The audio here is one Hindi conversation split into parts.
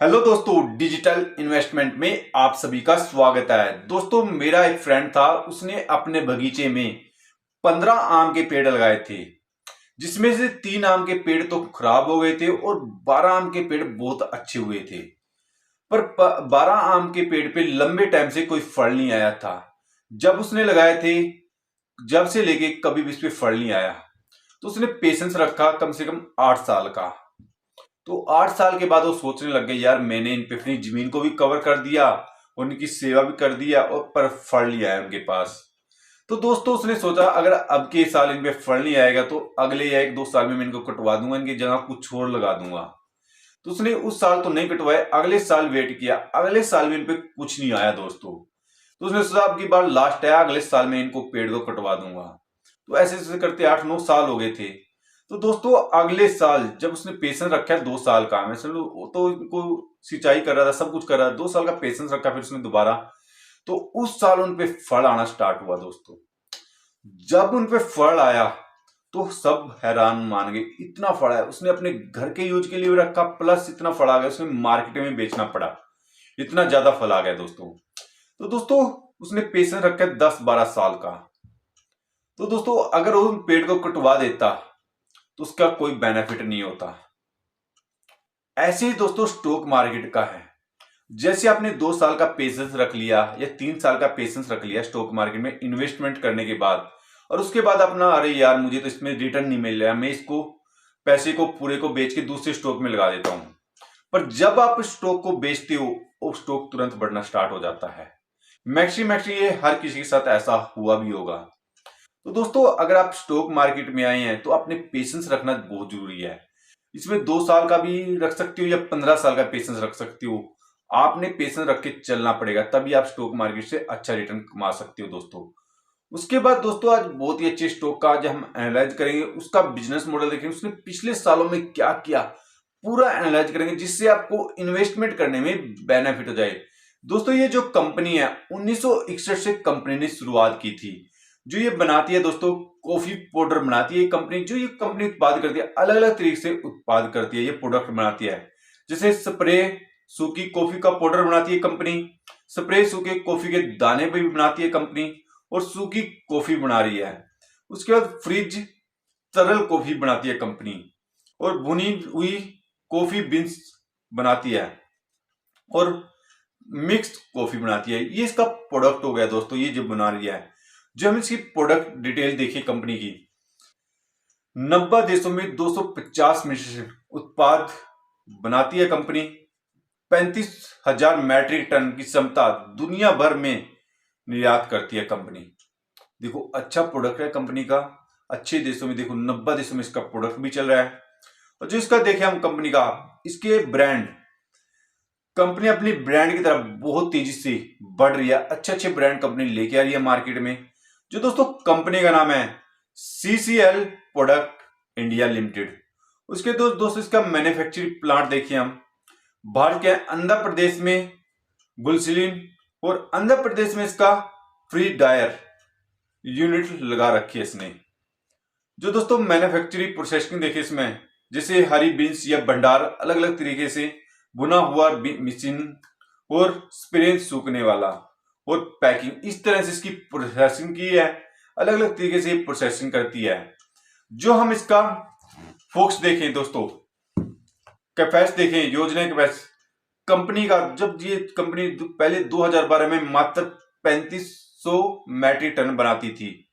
हेलो दोस्तों, डिजिटल इन्वेस्टमेंट में आप सभी का स्वागत है। दोस्तों, मेरा एक फ्रेंड था, उसने अपने बगीचे में 15 आम के पेड़ लगाए थे, जिसमें से 3 आम के पेड़ तो खराब हो गए थे और 12 आम के पेड़ बहुत अच्छे हुए थे। पर 12 आम के पेड़ पे लंबे टाइम से कोई फल नहीं आया था। जब उसने लगाए थे, जब से लेके कभी भी इस पे फल नहीं आया। तो उसने पेशेंस रखा कम से कम 8 साल का। तो 8 साल के बाद वो सोचने लग गए, यार मैंने इन पे अपनी जमीन को भी कवर कर दिया, उनकी सेवा भी कर दिया और पर फल नहीं आया उनके पास। तो दोस्तों, उसने सोचा अगर अब के साल इन पे फल नहीं आएगा तो अगले या 1-2 साल में मैं इनको कटवा दूंगा, इनकी जगह कुछ और लगा दूंगा। तो उसने उस साल तो नहीं कटवाए, अगले साल वेट किया, अगले साल भी इन पे कुछ नहीं आया दोस्तों। तो उसने सोचा अब की बार लास्ट है, अगले साल में इनको पेड़ को कटवा दूंगा। तो ऐसे ऐसे करते 8-9 साल हो गए थे। तो दोस्तों, अगले साल जब उसने पेशेंस रखा है 2 साल का, मैं चलो वो तो इनको सिंचाई कर रहा था, सब कुछ कर रहा था, 2 साल का पेशेंस रखा फिर उसने दोबारा। तो उस साल उन पे फल आना स्टार्ट हुआ दोस्तों। जब उन पे फल आया तो सब हैरान मान गए, इतना फल है। उसने अपने घर के यूज के लिए भी रखा, प्लस इतना फल आ गया उसने मार्केट में बेचना पड़ा, इतना ज्यादा फल आ गया दोस्तों। तो दोस्तों, उसने पेशेंस रखा है 10-12 साल का। तो दोस्तों, अगर वो उन पेड़ को कटवा देता तो उसका कोई बेनिफिट नहीं होता। ऐसे ही दोस्तों स्टॉक मार्केट का है। जैसे आपने 2 साल का पेशेंस रख लिया या 3 साल का पेशेंस रख लिया स्टॉक मार्केट में इन्वेस्टमेंट करने के बाद, और उसके बाद अपना अरे यार मुझे तो इसमें रिटर्न नहीं मिल रहा, मैं इसको पैसे को पूरे को बेच के दूसरे स्टॉक में लगा देता हूं। पर जब आप स्टॉक को बेचते हो, वो स्टॉक तुरंत बढ़ना स्टार्ट हो जाता है। मैक्सिमम ये हर किसी के साथ ऐसा हुआ भी होगा। तो दोस्तों, अगर आप स्टॉक मार्केट में आए हैं तो अपने पेशेंस रखना बहुत जरूरी है। इसमें 2 साल का भी रख सकते हो या 15 साल का पेशेंस रख सकते हो। आपने पेशेंस रख के चलना पड़ेगा, तभी आप स्टॉक मार्केट से अच्छा रिटर्न कमा सकते हो दोस्तों। उसके बाद दोस्तों, आज बहुत ही अच्छे स्टॉक का आज हम एनालाइज करेंगे, उसका बिजनेस मॉडल देखेंगे, उसने पिछले सालों में क्या किया, पूरा एनालाइज करेंगे, जिससे आपको इन्वेस्टमेंट करने में बेनिफिट हो जाए। दोस्तों, ये जो कंपनी है 1961 से कंपनी ने शुरुआत की थी। जो ये बनाती है दोस्तों, कॉफी पाउडर बनाती है ये कंपनी। जो ये कंपनी उत्पाद करती है, अलग अलग तरीके से उत्पाद करती है, ये प्रोडक्ट बनाती है। जैसे स्प्रे सूखी कॉफी का पाउडर बनाती है कंपनी, स्प्रे सूखे कॉफी के दाने भी बनाती है कंपनी, और सूखी कॉफी बना रही है। उसके बाद फ्रिज तरल कॉफी बनाती है कंपनी, और भुनी हुई कॉफी बीन्स बनाती है, और मिक्स्ड कॉफी बनाती है। ये इसका प्रोडक्ट हो गया दोस्तों, ये जो बना रही है। जो हम इसकी प्रोडक्ट डिटेल देखिए कंपनी की, 90 देशों में 250 मिलियन उत्पाद बनाती है कंपनी। 35,000 मैट्रिक टन की क्षमता दुनिया भर में निर्यात करती है कंपनी। देखो, अच्छा प्रोडक्ट है कंपनी का, अच्छे देशों में देखो 90 देशों में इसका प्रोडक्ट भी चल रहा है। और जो इसका देखें हम कंपनी का, इसके ब्रांड, कंपनी अपनी ब्रांड की तरफ बहुत तेजी से बढ़ रही है। अच्छे अच्छे ब्रांड कंपनी लेके आ रही है मार्केट में। जो दोस्तों कंपनी का नाम है CCL प्रोडक्ट इंडिया लिमिटेड। उसके दोस्तों इसका मैन्युफैक्चरिंग प्लांट देखिए हम, भारत के आंध्र प्रदेश में गुलसिलिन, और आंध्र प्रदेश में इसका फ्री डायर यूनिट लगा रखी है इसने। जो दोस्तों मैन्युफैक्चरिंग प्रोसेसिंग देखिए इसमें, जैसे हरी बीन्स या भंडार अलग अलग तरीके से बुना हुआ मशीन, और स्प्रे सूखने वाला, और पैकिंग, इस तरह से इसकी प्रोसेसिंग की है। अलग अलग तरीके से प्रोसेसिंग करती है। जो हम इसका फोक्स देखें दोस्तों, कैपेस देखें, योजना कैपेस कंपनी का, जब ये कंपनी पहले 2012 में मात्र 3500 मैट्रिक टन बनाती थी,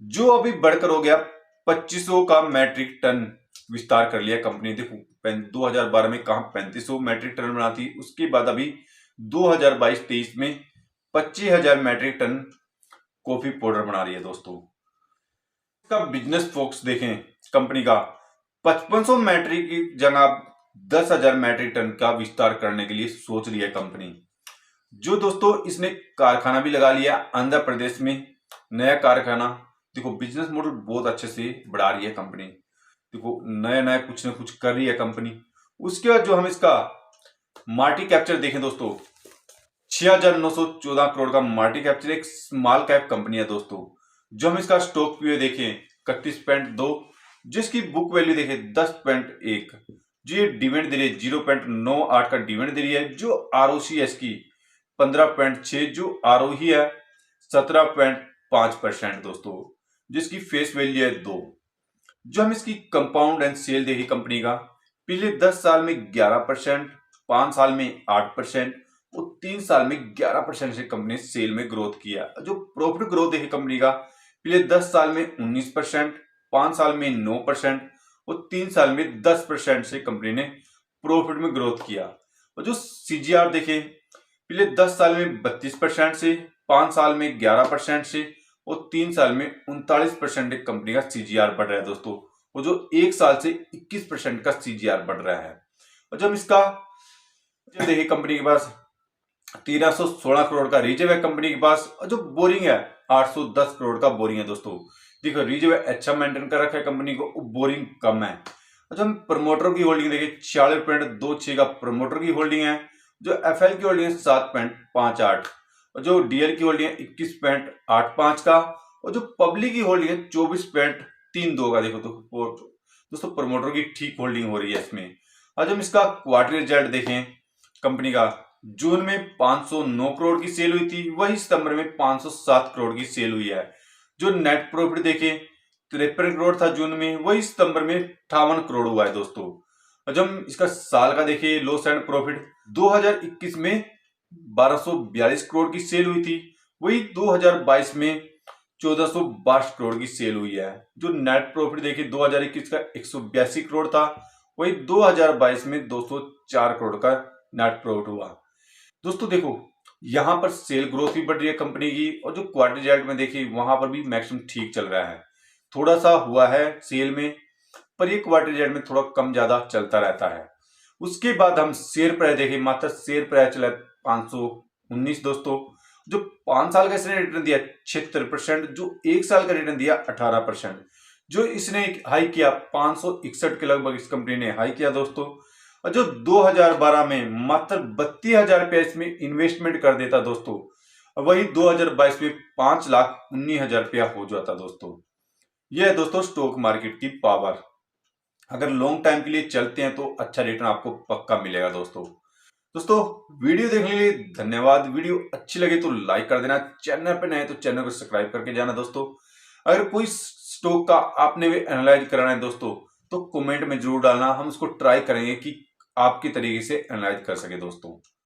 जो अभी बढ़कर हो गया 2500 का मैट्रिक टन विस्तार कर लिया कंपनी। देखो 2012 में कहा 3500 मैट्रिक टन बनाती, उसके बाद अभी 2022-23 में 25,000 मैट्रिक टन कॉफी पाउडर बना रही है दोस्तों। इसका बिजनेस फोकस देखें कंपनी का, 5500 मैट्रिक की जगह 10,000 मैट्रिक टन का विस्तार करने के लिए सोच रही है कंपनी। जो दोस्तों इसने कारखाना भी लगा लिया आंध्र प्रदेश में, नया कारखाना। देखो बिजनेस मॉडल बहुत अच्छे से बढ़ा रही है कंपनी। देखो नया नया कुछ ना कुछ कर रही है कंपनी। उसके बाद जो हम इसका मार्केट कैप्चर देखें दोस्तों, 6,914 करोड़ का मार्केट कैप्चर, एक स्मॉल कैप कंपनी है दोस्तों। जो हम इसका स्टॉक पीओ देखें 31.2, जिसकी बुक वैल्यू देखें 10.1, जो ये डिविडेंड दे रही है 0.98 का डिविडेंड दे रही है, जो आरओसीएस की 15.6, जो आरओई है 17.5% दोस्तों, जिसकी फेस वैल्यू है 2। जो हम इसकी कंपाउंड एंड सेल देखी कंपनी का, पिछले 10 साल में 11%, 5 साल में 8% और 3 साल में 11% से कंपनी सेल में ग्रोथ किया। जो प्रॉफिट ग्रोथ देखी कंपनी का, पिछले 10 साल में 19%, 5 साल में 9% और 3 साल में 10% से कंपनी ने प्रॉफिट में ग्रोथ किया। और जो सीजीआर देखे, पिछले 10 साल में 32% से, 5 साल में 11% से और 3 साल में 39% कंपनी का सीजीआर बढ़ रहा है दोस्तों। और जो 1 साल से 21% का सीजीआर बढ़ रहा है। और जब इसका देखिए कंपनी के पास 1316 करोड़ का रिजर्व है कंपनी के पास, और जो बोरिंग है 810 करोड़ का बोरिंग है दोस्तों। देखो रिजर्व अच्छा मेंटेन कर रखा है कंपनी को, बोरिंग कम है। अच्छा हम प्रमोटर की होल्डिंग देखिए 46.26 का प्रमोटर की होल्डिंग है, जो एफएल की होल्डिंग है 7.58 और जो डीएल की होल्डिंग है 21.85 का और जो पब्लिक की होल्डिंग है 24.32 का। देखो तो दोस्तों प्रमोटर की ठीक होल्डिंग हो रही है इसमें। आज हम इसका क्वार्टर रिजल्ट देखें कंपनी का, जून में 509 करोड़ की सेल हुई थी, वही सितंबर में 507 करोड़ की सेल हुई है। जो नेट प्रॉफिट देखें 53 करोड़ था जून में, वही सितंबर में 58 करोड़ हुआ है दोस्तों। और जब हम इसका साल का देखिए लॉस एंड प्रॉफिट, 2021 में 1242 करोड़ की सेल हुई थी, वही 2022 में 1462 करोड़ की सेल हुई है। जो नेट प्रॉफिट देखिए 2021 का 182 करोड़ था, वही 2022 में 204 करोड़ का नेट प्रॉफिट हुआ। दोस्तों देखो यहाँ पर सेल ग्रोथ भी बढ़ रही है कंपनी की, और जो क्वार्टर रिजल्ट में देखिए वहां पर भी मैक्सिमम ठीक चल रहा है। थोड़ा सा हुआ है सेल में, पर ये क्वार्टर रिजल्ट में थोड़ा कम ज्यादा चलता रहता है। उसके बाद हम शेयर प्राइस देखें, मात्र शेयर प्राइस चला 519 दोस्तों। जो 5 साल का इसने रिटर्न दिया 76%, जो 1 साल का रिटर्न दिया 18%। जो इसने हाई किया 561 के लगभग इस कंपनी ने हाई किया दोस्तों। और जो 2012 में मात्र 32,000 रुपया इसमें इन्वेस्टमेंट कर देता दोस्तों, वही 2022 में 5,19,000 रुपया हो जाता दोस्तों। यह है दोस्तों स्टॉक मार्केट की पावर। अगर लॉन्ग टाइम के लिए चलते हैं तो अच्छा रिटर्न आपको पक्का मिलेगा दोस्तों। दोस्तों वीडियो देखने के लिए धन्यवाद। वीडियो अच्छी लगे तो लाइक कर देना, चैनल पे नए तो चैनल को सब्सक्राइब करके जाना दोस्तों। अगर कोई स्टॉक का आपने भी एनालाइज कराना है दोस्तों, तो कमेंट में जरूर डालना, हम उसको ट्राई करेंगे कि आपके तरीके से एनालाइज कर सके दोस्तों।